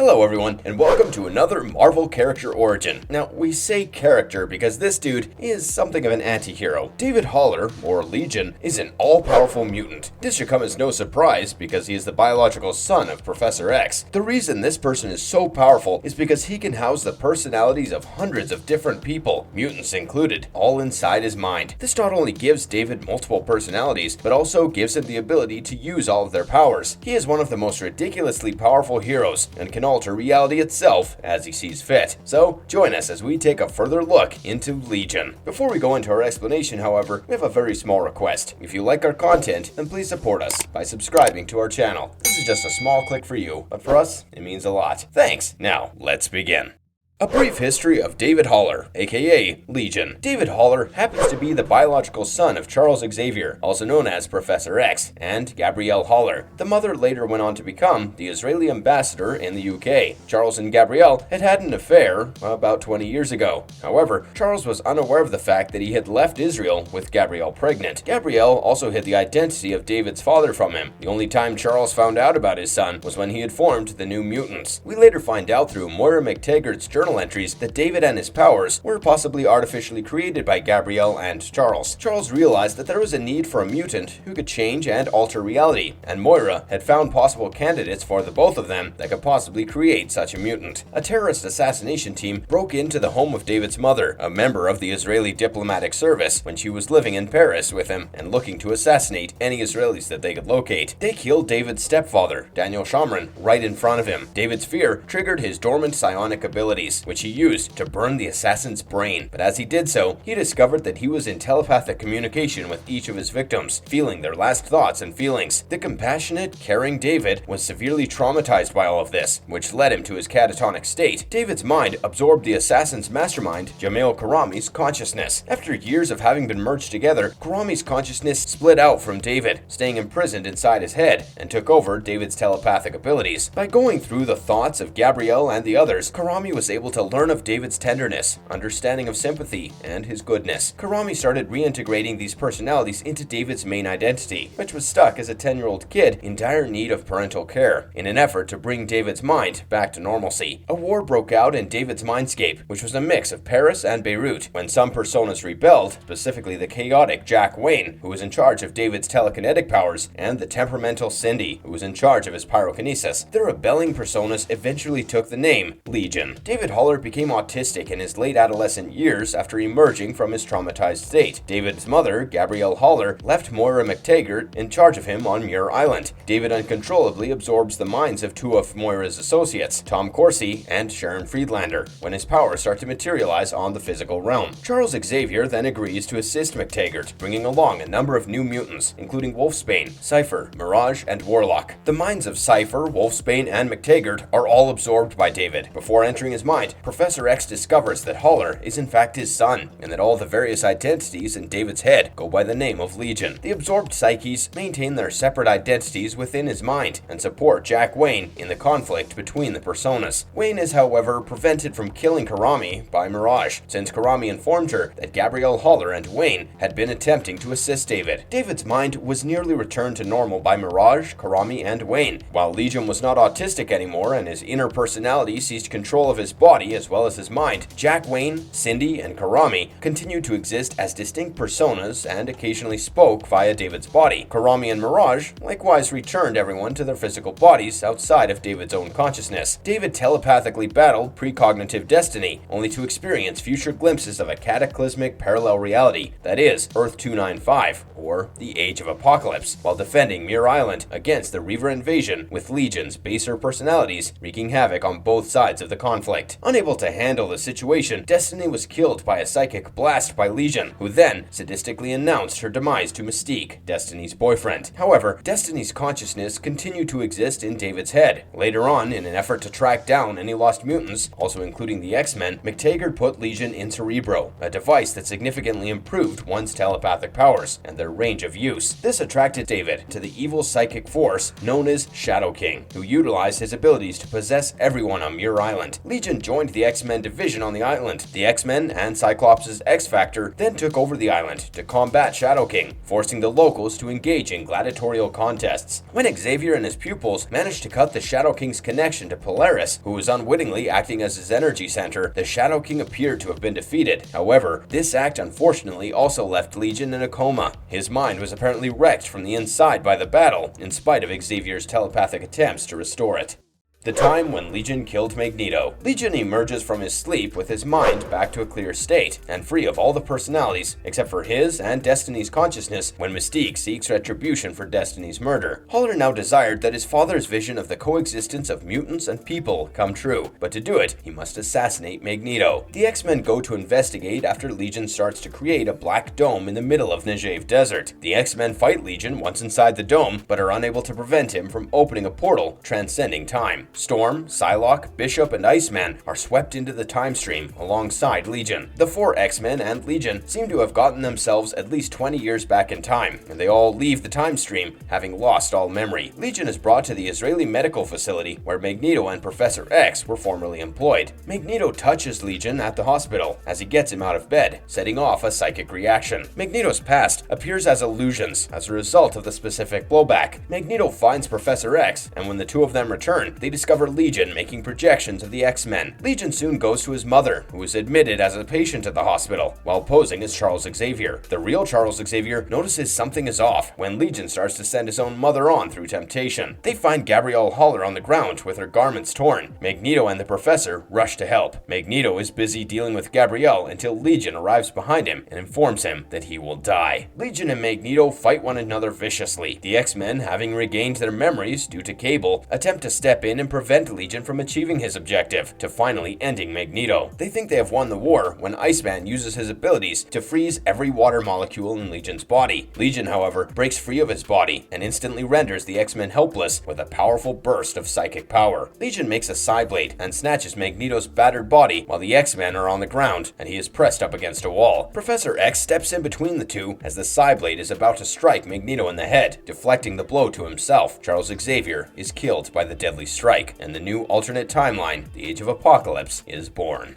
Hello everyone, and welcome to another Marvel character origin. Now, we say character because this dude is something of an anti-hero. David Haller, or Legion, is an all-powerful mutant. This should come as no surprise because he is the biological son of Professor X. The reason this person is so powerful is because he can house the personalities of hundreds of different people, mutants included, all inside his mind. This not only gives David multiple personalities, but also gives him the ability to use all of their powers. He is one of the most ridiculously powerful heroes, and can alter reality itself as he sees fit. So, join us as we take a further look into Legion. Before we go into our explanation, however, we have a very small request. If you like our content, then please support us by subscribing to our channel. This is just a small click for you, but for us, it means a lot. Thanks! Now, let's begin. A brief history of David Haller, aka Legion. David Haller happens to be the biological son of Charles Xavier, also known as Professor X, and Gabrielle Haller. The mother later went on to become the Israeli ambassador in the UK. Charles and Gabrielle had had an affair about 20 years ago. However, Charles was unaware of the fact that he had left Israel with Gabrielle pregnant. Gabrielle also hid the identity of David's father from him. The only time Charles found out about his son was when he had formed the New Mutants. We later find out through Moira McTaggart's journal entries that David and his powers were possibly artificially created by Gabrielle and Charles. Charles realized that there was a need for a mutant who could change and alter reality, and Moira had found possible candidates for the both of them that could possibly create such a mutant. A terrorist assassination team broke into the home of David's mother, a member of the Israeli diplomatic service, when she was living in Paris with him and looking to assassinate any Israelis that they could locate. They killed David's stepfather, Daniel Shamran, right in front of him. David's fear triggered his dormant psionic abilities, which he used to burn the assassin's brain. But as he did so, he discovered that he was in telepathic communication with each of his victims, feeling their last thoughts and feelings. The compassionate, caring David was severely traumatized by all of this, which led him to his catatonic state. David's mind absorbed the assassin's mastermind, Jamil Karami's consciousness. After years of having been merged together, Karami's consciousness split out from David, staying imprisoned inside his head, and took over David's telepathic abilities. By going through the thoughts of Gabrielle and the others, Karami was able to learn of David's tenderness, understanding of sympathy, and his goodness. Karami started reintegrating these personalities into David's main identity, which was stuck as a 10-year-old kid in dire need of parental care, in an effort to bring David's mind back to normalcy. A war broke out in David's mindscape, which was a mix of Paris and Beirut, when some personas rebelled, specifically the chaotic Jack Wayne, who was in charge of David's telekinetic powers, and the temperamental Cindy, who was in charge of his pyrokinesis. The rebelling personas eventually took the name Legion. David Haller became autistic in his late adolescent years after emerging from his traumatized state. David's mother, Gabrielle Haller, left Moira McTaggart in charge of him on Muir Island. David uncontrollably absorbs the minds of two of Moira's associates, Tom Corsi and Sharon Friedlander, when his powers start to materialize on the physical realm. Charles Xavier then agrees to assist McTaggart, bringing along a number of new mutants, including Wolfsbane, Cypher, Mirage, and Warlock. The minds of Cypher, Wolfsbane, and McTaggart are all absorbed by David. Before entering his mind, Professor X discovers that Haller is in fact his son, and that all the various identities in David's head go by the name of Legion. The absorbed psyches maintain their separate identities within his mind, and support Jack Wayne in the conflict between the personas. Wayne is, however, prevented from killing Karami by Mirage, since Karami informed her that Gabrielle Haller and Wayne had been attempting to assist David. David's mind was nearly returned to normal by Mirage, Karami, and Wayne. While Legion was not autistic anymore and his inner personality seized control of his body as well as his mind, Jack Wayne, Cindy, and Karami continued to exist as distinct personas and occasionally spoke via David's body. Karami and Mirage likewise returned everyone to their physical bodies outside of David's own consciousness. David telepathically battled precognitive destiny, only to experience future glimpses of a cataclysmic parallel reality, that is, Earth 295, or the Age of Apocalypse, while defending Muir Island against the Reaver invasion with Legion's baser personalities wreaking havoc on both sides of the conflict. Unable to handle the situation, Destiny was killed by a psychic blast by Legion, who then sadistically announced her demise to Mystique, Destiny's boyfriend. However, Destiny's consciousness continued to exist in David's head. Later on, in an effort to track down any lost mutants, also including the X-Men, McTaggart put Legion in Cerebro, a device that significantly improved one's telepathic powers and their range of use. This attracted David to the evil psychic force known as Shadow King, who utilized his abilities to possess everyone on Muir Island. Legion joined the X-Men division on the island. The X-Men and Cyclops' X-Factor then took over the island to combat Shadow King, forcing the locals to engage in gladiatorial contests. When Xavier and his pupils managed to cut the Shadow King's connection to Polaris, who was unwittingly acting as his energy center, the Shadow King appeared to have been defeated. However, this act unfortunately also left Legion in a coma. His mind was apparently wrecked from the inside by the battle, in spite of Xavier's telepathic attempts to restore it. The time when Legion killed Magneto. Legion emerges from his sleep with his mind back to a clear state, and free of all the personalities, except for his and Destiny's consciousness when Mystique seeks retribution for Destiny's murder. Haller now desired that his father's vision of the coexistence of mutants and people come true, but to do it, he must assassinate Magneto. The X-Men go to investigate after Legion starts to create a black dome in the middle of Negev Desert. The X-Men fight Legion once inside the dome, but are unable to prevent him from opening a portal transcending time. Storm, Psylocke, Bishop, and Iceman are swept into the time stream alongside Legion. The 4 X-Men and Legion seem to have gotten themselves at least 20 years back in time, and they all leave the time stream, having lost all memory. Legion is brought to the Israeli medical facility where Magneto and Professor X were formerly employed. Magneto touches Legion at the hospital as he gets him out of bed, setting off a psychic reaction. Magneto's past appears as illusions as a result of the specific blowback. Magneto finds Professor X, and when the two of them return, they discover Legion making projections of the X-Men. Legion soon goes to his mother, who is admitted as a patient at the hospital, while posing as Charles Xavier. The real Charles Xavier notices something is off when Legion starts to send his own mother on through temptation. They find Gabrielle Haller on the ground with her garments torn. Magneto and the professor rush to help. Magneto is busy dealing with Gabrielle until Legion arrives behind him and informs him that he will die. Legion and Magneto fight one another viciously. The X-Men, having regained their memories due to Cable, attempt to step in and prevent Legion from achieving his objective, to finally ending Magneto. They think they have won the war when Iceman uses his abilities to freeze every water molecule in Legion's body. Legion, however, breaks free of his body and instantly renders the X-Men helpless with a powerful burst of psychic power. Legion makes a Psyblade and snatches Magneto's battered body while the X-Men are on the ground and he is pressed up against a wall. Professor X steps in between the two as the Psyblade is about to strike Magneto in the head, deflecting the blow to himself. Charles Xavier is killed by the deadly strike, and the new alternate timeline, the Age of Apocalypse, is born.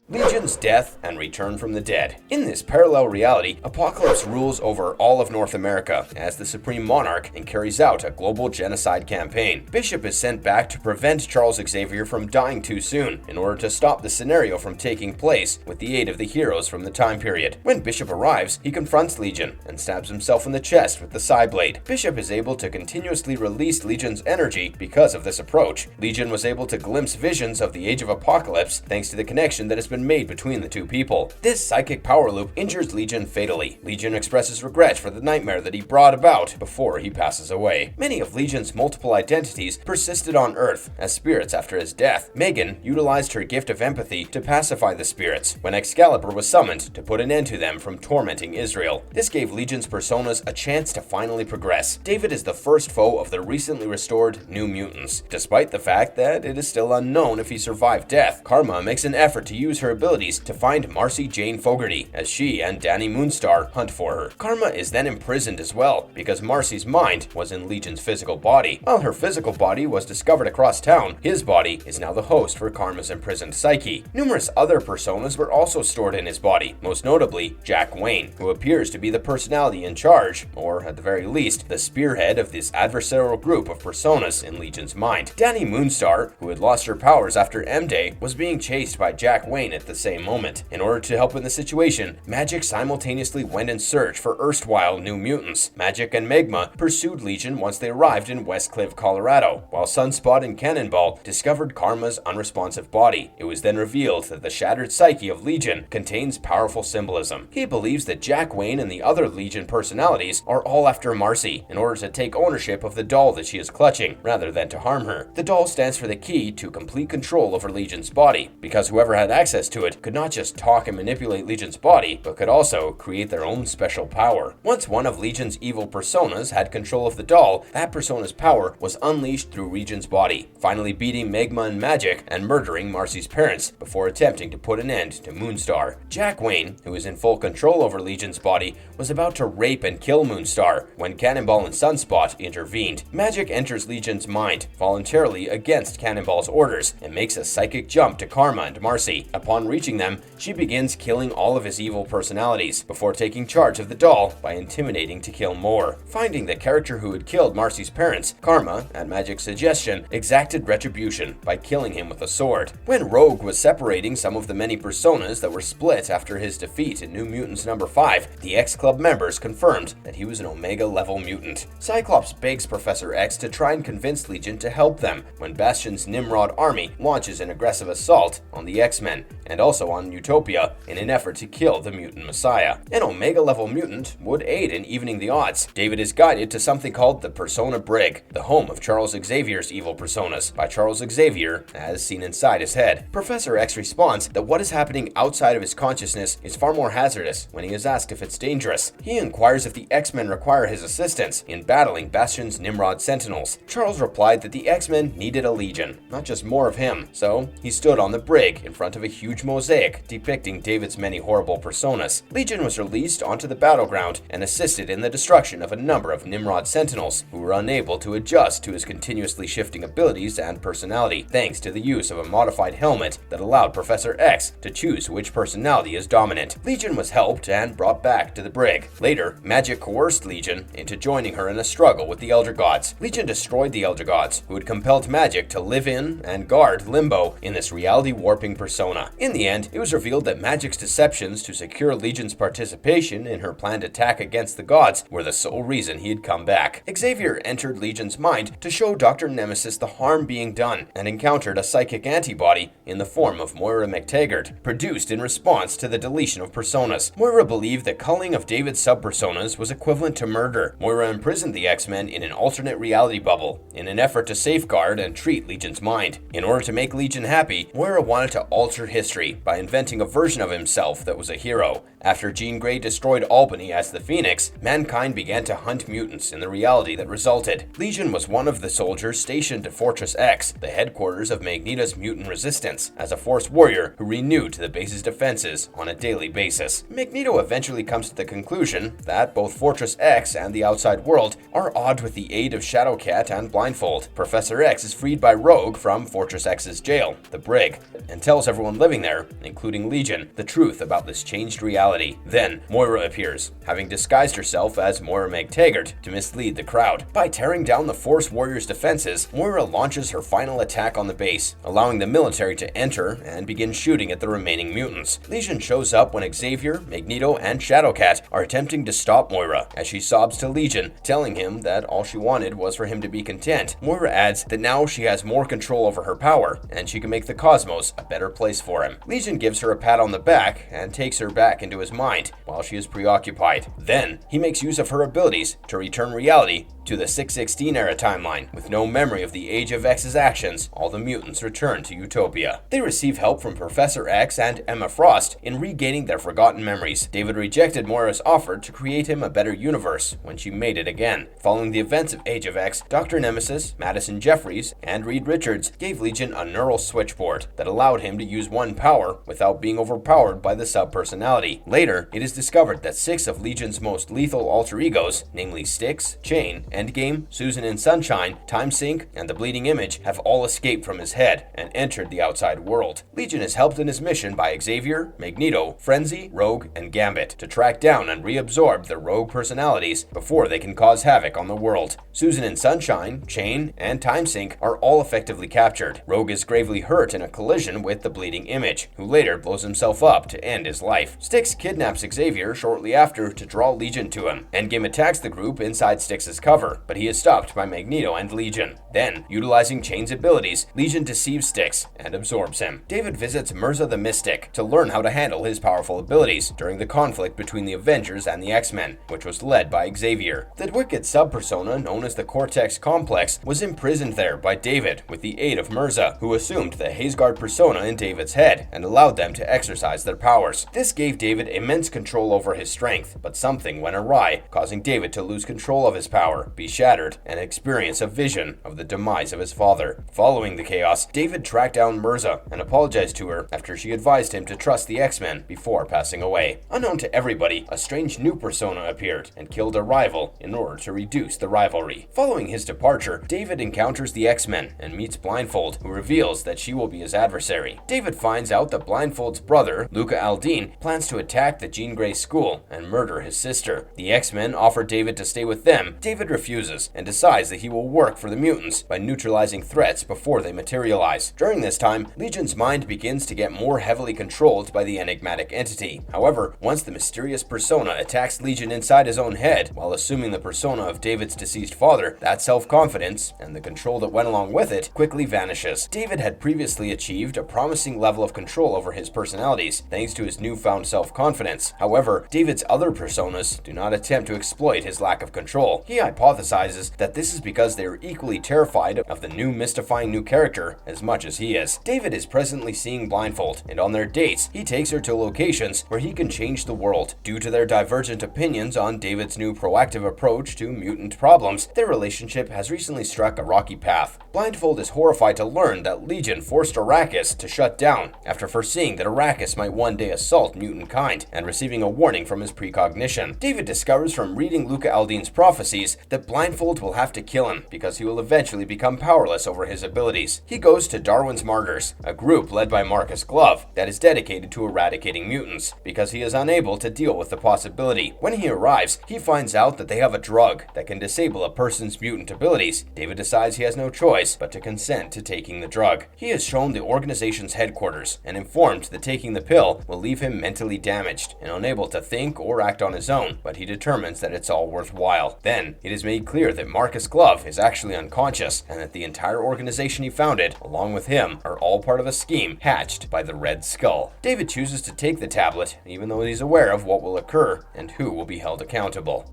Legion's death and return from the dead. In this parallel reality, Apocalypse rules over all of North America as the Supreme Monarch and carries out a global genocide campaign. Bishop is sent back to prevent Charles Xavier from dying too soon in order to stop the scenario from taking place with the aid of the heroes from the time period. When Bishop arrives, he confronts Legion and stabs himself in the chest with the Psyblade. Bishop is able to continuously release Legion's energy because of this approach. Legion was able to glimpse visions of the Age of Apocalypse thanks to the connection that has been made between the two people. This psychic power loop injures Legion fatally. Legion expresses regret for the nightmare that he brought about before he passes away. Many of Legion's multiple identities persisted on Earth as spirits after his death. Megan utilized her gift of empathy to pacify the spirits when Excalibur was summoned to put an end to them from tormenting Israel. This gave Legion's personas a chance to finally progress. David is the first foe of the recently restored New Mutants, despite the fact that it is still unknown if he survived death. Karma makes an effort to use her abilities to find Marcy Jane Fogarty as she and Danny Moonstar hunt for her. Karma is then imprisoned as well because Marcy's mind was in Legion's physical body. While her physical body was discovered across town, his body is now the host for Karma's imprisoned psyche. Numerous other personas were also stored in his body, most notably Jack Wayne, who appears to be the personality in charge, or at the very least, the spearhead of this adversarial group of personas in Legion's mind. Danny Moonstar, who had lost her powers after M-Day, was being chased by Jack Wayne at the same moment. In order to help in the situation, Magik simultaneously went in search for erstwhile New Mutants. Magik and Magma pursued Legion once they arrived in West Cliff, Colorado, while Sunspot and Cannonball discovered Karma's unresponsive body. It was then revealed that the shattered psyche of Legion contains powerful symbolism. He believes that Jack Wayne and the other Legion personalities are all after Marcy in order to take ownership of the doll that she is clutching, rather than to harm her. The doll stands for the key to complete control over Legion's body, because whoever had access access to it could not just talk and manipulate Legion's body, but could also create their own special power. Once one of Legion's evil personas had control of the doll, that persona's power was unleashed through Legion's body, finally beating Magma and Magic and murdering Marcy's parents before attempting to put an end to Moonstar. Jack Wayne, who was in full control over Legion's body, was about to rape and kill Moonstar when Cannonball and Sunspot intervened. Magic enters Legion's mind voluntarily against Cannonball's orders and makes a psychic jump to Karma and Marcy. Upon reaching them, she begins killing all of his evil personalities before taking charge of the doll by intimidating to kill more. Finding the character who had killed Marcy's parents, Karma, at Magic's suggestion, exacted retribution by killing him with a sword. When Rogue was separating some of the many personas that were split after his defeat in New Mutants number 5, the X Club members confirmed that he was an Omega level mutant. Cyclops begs Professor X to try and convince Legion to help them when Bastion's Nimrod army launches an aggressive assault on the X-Men and also on Utopia in an effort to kill the mutant messiah. An Omega level mutant would aid in evening the odds. David is guided to something called the Persona Brig, the home of Charles Xavier's evil personas, by Charles Xavier as seen inside his head. Professor X responds that what is happening outside of his consciousness is far more hazardous when he is asked if it's dangerous. He inquires if the X-Men require his assistance in battling Bastion's Nimrod Sentinels. Charles replied that the X-Men needed a Legion, not just more of him, so he stood on the brig in front of a huge mosaic depicting David's many horrible personas. Legion was released onto the battleground and assisted in the destruction of a number of Nimrod Sentinels who were unable to adjust to his continuously shifting abilities and personality, thanks to the use of a modified helmet that allowed Professor X to choose which personality is dominant. Legion was helped and brought back to the brig. Later, Magic coerced Legion into joining her in a struggle with the Elder Gods. Legion destroyed the Elder Gods, who had compelled Magic to live in and guard Limbo in this reality-warping persona. In the end, it was revealed that Magic's deceptions to secure Legion's participation in her planned attack against the gods were the sole reason he had come back. Xavier entered Legion's mind to show Dr. Nemesis the harm being done and encountered a psychic antibody in the form of Moira McTaggart, produced in response to the deletion of personas. Moira believed that culling of David's subpersonas was equivalent to murder. Moira imprisoned the X-Men in an alternate reality bubble in an effort to safeguard and treat Legion's mind. In order to make Legion happy, Moira wanted to alter history by inventing a version of himself that was a hero. After Jean Grey destroyed Albany as the Phoenix, mankind began to hunt mutants in the reality that resulted. Legion was one of the soldiers stationed at Fortress X, the headquarters of Magneto's mutant resistance, as a Force warrior who renewed the base's defenses on a daily basis. Magneto eventually comes to the conclusion that both Fortress X and the outside world are awed with the aid of Shadowcat and Blindfold. Professor X is freed by Rogue from Fortress X's jail, the Brig, and tells everyone living there, including Legion, the truth about this changed reality. Then, Moira appears, having disguised herself as Moira McTaggart to mislead the crowd. By tearing down the Force Warriors' defenses, Moira launches her final attack on the base, allowing the military to enter and begin shooting at the remaining mutants. Legion shows up when Xavier, Magneto, and Shadowcat are attempting to stop Moira, as she sobs to Legion, telling him that all she wanted was for him to be content. Moira adds that now she has more control over her power, and she can make the cosmos a better place for him. Legion gives her a pat on the back and takes her back into his mind while she is preoccupied. Then, he makes use of her abilities to return reality to the 616 era timeline. With no memory of the Age of X's actions, all the mutants return to Utopia. They receive help from Professor X and Emma Frost in regaining their forgotten memories. David rejected Moira's offer to create him a better universe when she made it again. Following the events of Age of X, Dr. Nemesis, Madison Jeffries, and Reed Richards gave Legion a neural switchboard that allowed him to use one power without being overpowered by the sub-personality. Later, it is discovered that 6 of Legion's most lethal alter egos, namely Styx, Chain, Endgame, Susan and Sunshine, Timesync, and the Bleeding Image, have all escaped from his head and entered the outside world. Legion is helped in his mission by Xavier, Magneto, Frenzy, Rogue, and Gambit to track down and reabsorb their rogue personalities before they can cause havoc on the world. Susan and Sunshine, Chain, and Timesync are all effectively captured. Rogue is gravely hurt in a collision with the Bleeding Image, who later blows himself up to end his life. Styx kidnaps Xavier shortly after to draw Legion to him. Endgame attacks the group inside Styx's cover, cover, but he is stopped by Magneto and Legion. Then, utilizing Chain's abilities, Legion deceives Styx and absorbs him. David visits Mirza the Mystic to learn how to handle his powerful abilities during the conflict between the Avengers and the X-Men, which was led by Xavier. The wicked sub-persona known as the Cortex Complex was imprisoned there by David with the aid of Mirza, who assumed the Hazeguard persona in David's head and allowed them to exercise their powers. This gave David immense control over his strength, but something went awry, causing David to lose control of his power, be shattered, and experience a vision of the demise of his father. Following the chaos, David tracked down Mirza and apologized to her after she advised him to trust the X-Men before passing away. Unknown to everybody, a strange new persona appeared and killed a rival in order to reduce the rivalry. Following his departure, David encounters the X-Men and meets Blindfold, who reveals that she will be his adversary. David finds out that Blindfold's brother, Luca Aldine, plans to attack the Jean Grey school and murder his sister. The X-Men offer David to stay with them. David refuses and decides that he will work for the mutants by neutralizing threats before they materialize. During this time, Legion's mind begins to get more heavily controlled by the enigmatic entity. However, once the mysterious persona attacks Legion inside his own head while assuming the persona of David's deceased father, that self-confidence and the control that went along with it quickly vanishes. David had previously achieved a promising level of control over his personalities thanks to his newfound self-confidence. However, David's other personas do not attempt to exploit his lack of control. He hypothesizes that this is because they are equally terrified of the mystifying new character as much as he is. David is presently seeing Blindfold, and on their dates, he takes her to locations where he can change the world. Due to their divergent opinions on David's new proactive approach to mutant problems, their relationship has recently struck a rocky path. Blindfold is horrified to learn that Legion forced Arrakis to shut down after foreseeing that Arrakis might one day assault mutant kind and receiving a warning from his precognition. David discovers from reading Luca Aldine's prophecies that Blindfold will have to kill him because he will eventually become powerless over his abilities. He goes to Darwin's Martyrs, a group led by Marcus Glove that is dedicated to eradicating mutants, because he is unable to deal with the possibility. When he arrives, he finds out that they have a drug that can disable a person's mutant abilities. David decides he has no choice but to consent to taking the drug. He is shown the organization's headquarters and informed that taking the pill will leave him mentally damaged and unable to think or act on his own, but he determines that it's all worthwhile. Then, it is made clear that Marcus Glove is actually unconscious and that the entire organization he founded, along with him, are all part of a scheme hatched by the Red Skull. David chooses to take the tablet, even though he's aware of what will occur and who will be held accountable.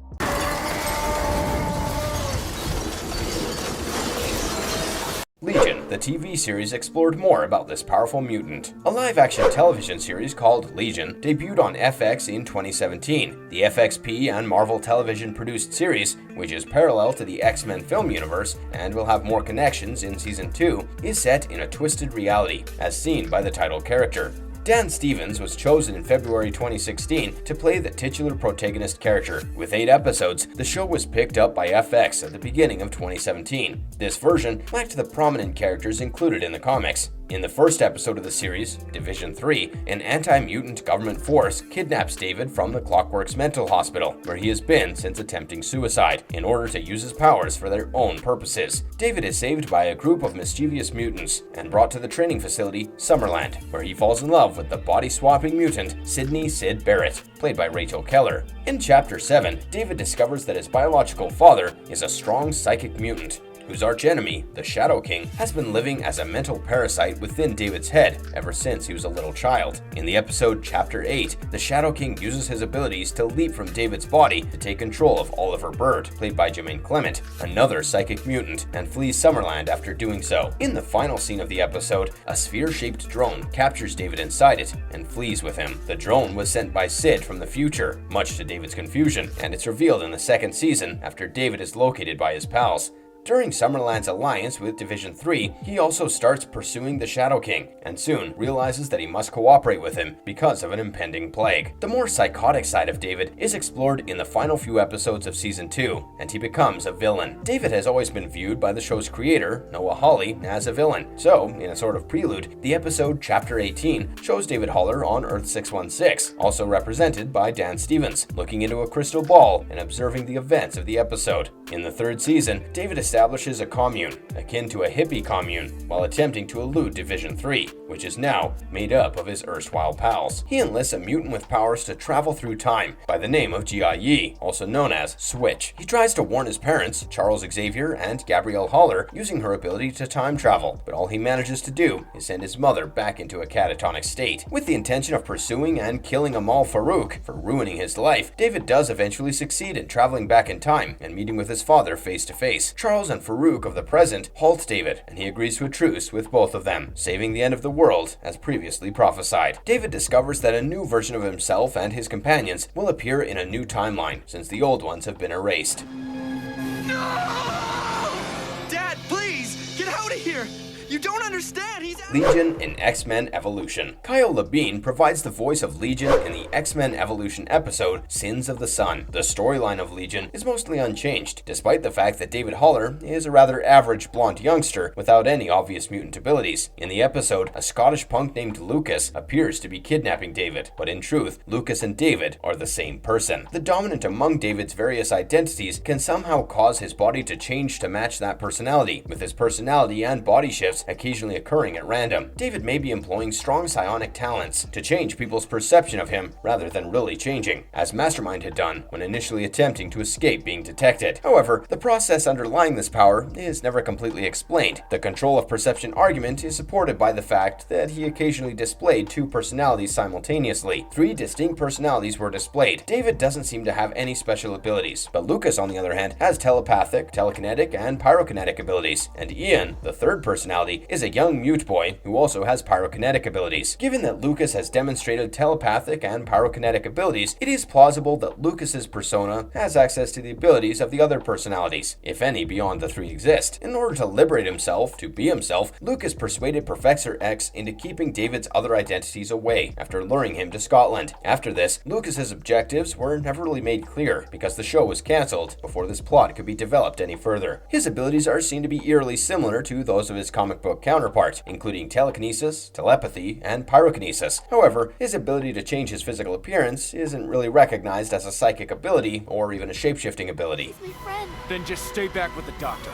Legion, the TV series, explored more about this powerful mutant. A live-action television series called Legion debuted on FX in 2017. The FXP and Marvel Television-produced series, which is parallel to the X-Men film universe and will have more connections in Season 2, is set in a twisted reality, as seen by the title character. Dan Stevens was chosen in February 2016 to play the titular protagonist character. With 8 episodes, the show was picked up by FX at the beginning of 2017. This version lacked the prominent characters included in the comics. In the first episode of the series, Division 3, an anti-mutant government force kidnaps David from the Clockwork's mental hospital, where he has been since attempting suicide, in order to use his powers for their own purposes. David is saved by a group of mischievous mutants and brought to the training facility, Summerland, where he falls in love with the body-swapping mutant Sydney Sid Barrett, played by Rachel Keller. In Chapter 7, David discovers that his biological father is a strong psychic mutant, whose archenemy, the Shadow King, has been living as a mental parasite within David's head ever since he was a little child. In the episode Chapter 8, the Shadow King uses his abilities to leap from David's body to take control of Oliver Bird, played by Jermaine Clement, another psychic mutant, and flees Summerland after doing so. In the final scene of the episode, a sphere-shaped drone captures David inside it and flees with him. The drone was sent by Sid from the future, much to David's confusion, and it's revealed in the second season after David is located by his pals. During Summerland's alliance with Division 3, he also starts pursuing the Shadow King, and soon realizes that he must cooperate with him because of an impending plague. The more psychotic side of David is explored in the final few episodes of Season 2, and he becomes a villain. David has always been viewed by the show's creator, Noah Hawley, as a villain. So, in a sort of prelude, the episode Chapter 18 shows David Haller on Earth 616, also represented by Dan Stevens, looking into a crystal ball and observing the events of the episode. In the third season, David is establishes a commune, akin to a hippie commune, while attempting to elude Division 3, which is now made up of his erstwhile pals. He enlists a mutant with powers to travel through time by the name of G.I.E., also known as Switch. He tries to warn his parents, Charles Xavier and Gabrielle Haller, using her ability to time travel, but all he manages to do is send his mother back into a catatonic state. With the intention of pursuing and killing Amal Farouk for ruining his life, David does eventually succeed in traveling back in time and meeting with his father face to face. Charles and Farouk of the present halt David, and he agrees to a truce with both of them, saving the end of the world as previously prophesied. David discovers that a new version of himself and his companions will appear in a new timeline, since the old ones have been erased. No! Dad, please, get out of here! You don't understand, he's out. Legion in X-Men Evolution. Kyle Labine provides the voice of Legion in the X-Men Evolution episode, Sins of the Sun. The storyline of Legion is mostly unchanged, despite the fact that David Haller is a rather average blonde youngster without any obvious mutant abilities. In the episode, a Scottish punk named Lucas appears to be kidnapping David, but in truth, Lucas and David are the same person. The dominant among David's various identities can somehow cause his body to change to match that personality, with his personality and body shifts occasionally occurring at random. David may be employing strong psionic talents to change people's perception of him rather than really changing, as Mastermind had done when initially attempting to escape being detected. However, the process underlying this power is never completely explained. The control of perception argument is supported by the fact that he occasionally displayed two personalities simultaneously. 3 distinct personalities were displayed. David doesn't seem to have any special abilities, but Lucas, on the other hand, has telepathic, telekinetic, and pyrokinetic abilities, and Ian, the third personality, is a young mute boy who also has pyrokinetic abilities. Given that Lucas has demonstrated telepathic and pyrokinetic abilities, it is plausible that Lucas's persona has access to the abilities of the other personalities, if any beyond the 3 exist. In order to liberate himself, to be himself, Lucas persuaded Professor X into keeping David's other identities away after luring him to Scotland. After this, Lucas's objectives were never really made clear because the show was cancelled before this plot could be developed any further. His abilities are seen to be eerily similar to those of his comic book counterpart, including telekinesis, telepathy, and pyrokinesis. However, his ability to change his physical appearance isn't really recognized as a psychic ability or even a shapeshifting ability. He's my friend. Then just stay back with the doctor.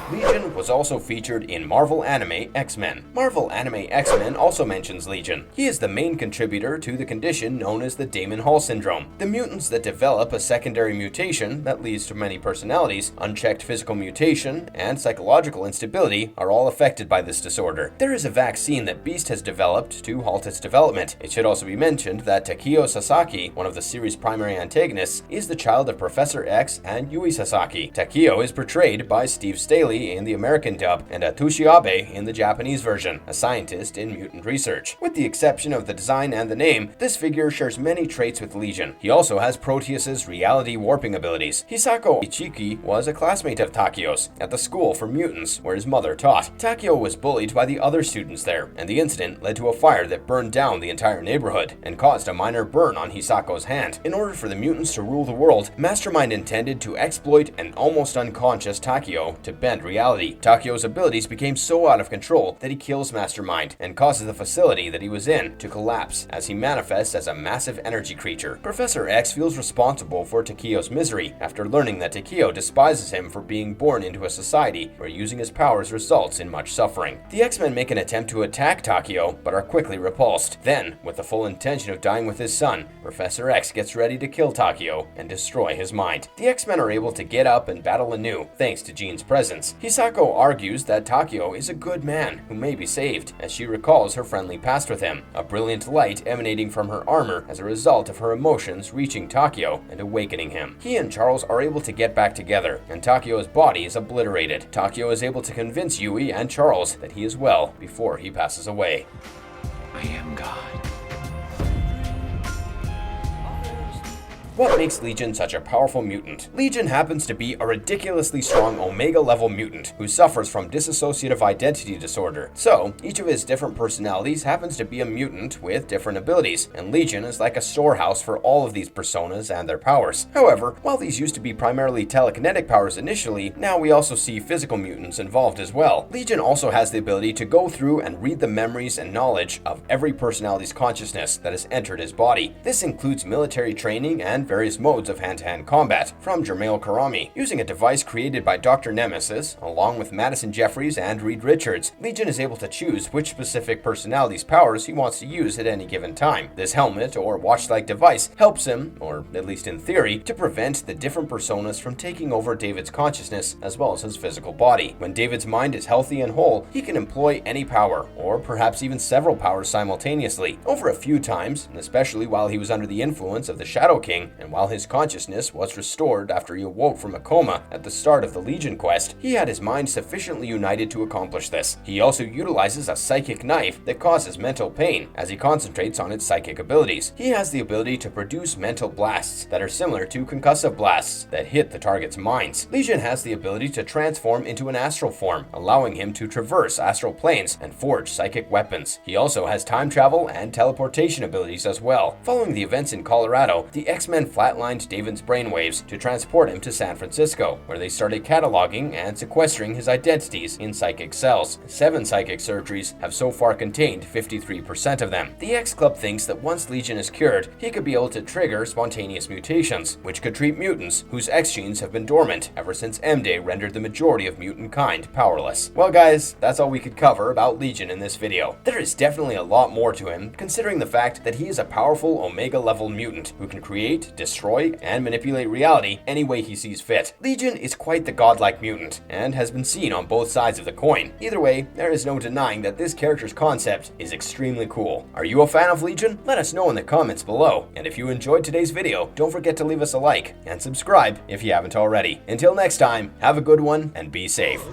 Legion was also featured in Marvel Anime X-Men. Marvel Anime X-Men also mentions Legion. He is the main contributor to the condition known as the Damon Hall syndrome. The mutants that develop a secondary mutation that leads to many personalities, unchecked physical mutation, and psychological instability are all affected by this disorder. There is a vaccine that Beast has developed to halt its development. It should also be mentioned that Takeo Sasaki, one of the series' primary antagonists, is the child of Professor X and Yui Sasaki. Takeo is portrayed by Steve Staley in the American dub and Atsushi Abe in the Japanese version, a scientist in mutant research. With the exception of the design and the name, this figure shares many traits with Legion. He also has Proteus's reality warping abilities. Hisako Ichiki was a classmate of Takeo's at the school for mutants where his mother taught. Takeo was bullied by the other students there, and the incident led to a fire that burned down the entire neighborhood and caused a minor burn on Hisako's hand. In order for the mutants to rule the world, Mastermind intended to exploit an almost unconscious Takeo to bend reality. Takeo's abilities became so out of control that he kills Mastermind and causes the facility that he was in to collapse as he manifests as a massive energy creature. Professor X feels responsible for Takeo's misery after learning that Takeo despises him for being born into a society where using his powers results in much suffering. The X-Men make an attempt to attack Takeo, but are quickly repulsed. Then, with the full intention of dying with his son, Professor X gets ready to kill Takeo and destroy his mind. The X-Men are able to get up and battle anew, thanks to Jean's presence. Hisako argues that Takeo is a good man who may be saved, as she recalls her friendly past with him, a brilliant light emanating from her armor as a result of her emotions reaching Takeo and awakening him. He and Charles are able to get back together, and Takeo's body is obliterated. Takeo is able to convince Yui and Charles that he is well before he passes away. I am God. What makes Legion such a powerful mutant? Legion happens to be a ridiculously strong Omega-level mutant who suffers from dissociative identity disorder. So, each of his different personalities happens to be a mutant with different abilities, and Legion is like a storehouse for all of these personas and their powers. However, while these used to be primarily telekinetic powers initially, now we also see physical mutants involved as well. Legion also has the ability to go through and read the memories and knowledge of every personality's consciousness that has entered his body. This includes military training and and various modes of hand-to-hand combat from Jermail Karami. Using a device created by Dr. Nemesis, along with Madison Jeffries and Reed Richards, Legion is able to choose which specific personality's powers he wants to use at any given time. This helmet or watch-like device helps him, or at least in theory, to prevent the different personas from taking over David's consciousness as well as his physical body. When David's mind is healthy and whole, he can employ any power, or perhaps even several powers simultaneously. Over a few times, especially while he was under the influence of the Shadow King, and while his consciousness was restored after he awoke from a coma at the start of the Legion quest, he had his mind sufficiently united to accomplish this. He also utilizes a psychic knife that causes mental pain as he concentrates on its psychic abilities. He has the ability to produce mental blasts that are similar to concussive blasts that hit the target's minds. Legion has the ability to transform into an astral form, allowing him to traverse astral planes and forge psychic weapons. He also has time travel and teleportation abilities as well. Following the events in Colorado, the X-Men flatlined David's brainwaves to transport him to San Francisco, where they started cataloging and sequestering his identities in psychic cells. 7 psychic surgeries have so far contained 53% of them. The X-Club thinks that once Legion is cured, he could be able to trigger spontaneous mutations, which could treat mutants whose X genes have been dormant ever since M-Day rendered the majority of mutant kind powerless. Well guys, that's all we could cover about Legion in this video. There is definitely a lot more to him, considering the fact that he is a powerful Omega level mutant who can create, destroy, and manipulate reality any way he sees fit. Legion is quite the godlike mutant, and has been seen on both sides of the coin. Either way, there is no denying that this character's concept is extremely cool. Are you a fan of Legion? Let us know in the comments below, and if you enjoyed today's video, don't forget to leave us a like, and subscribe if you haven't already. Until next time, have a good one, and be safe.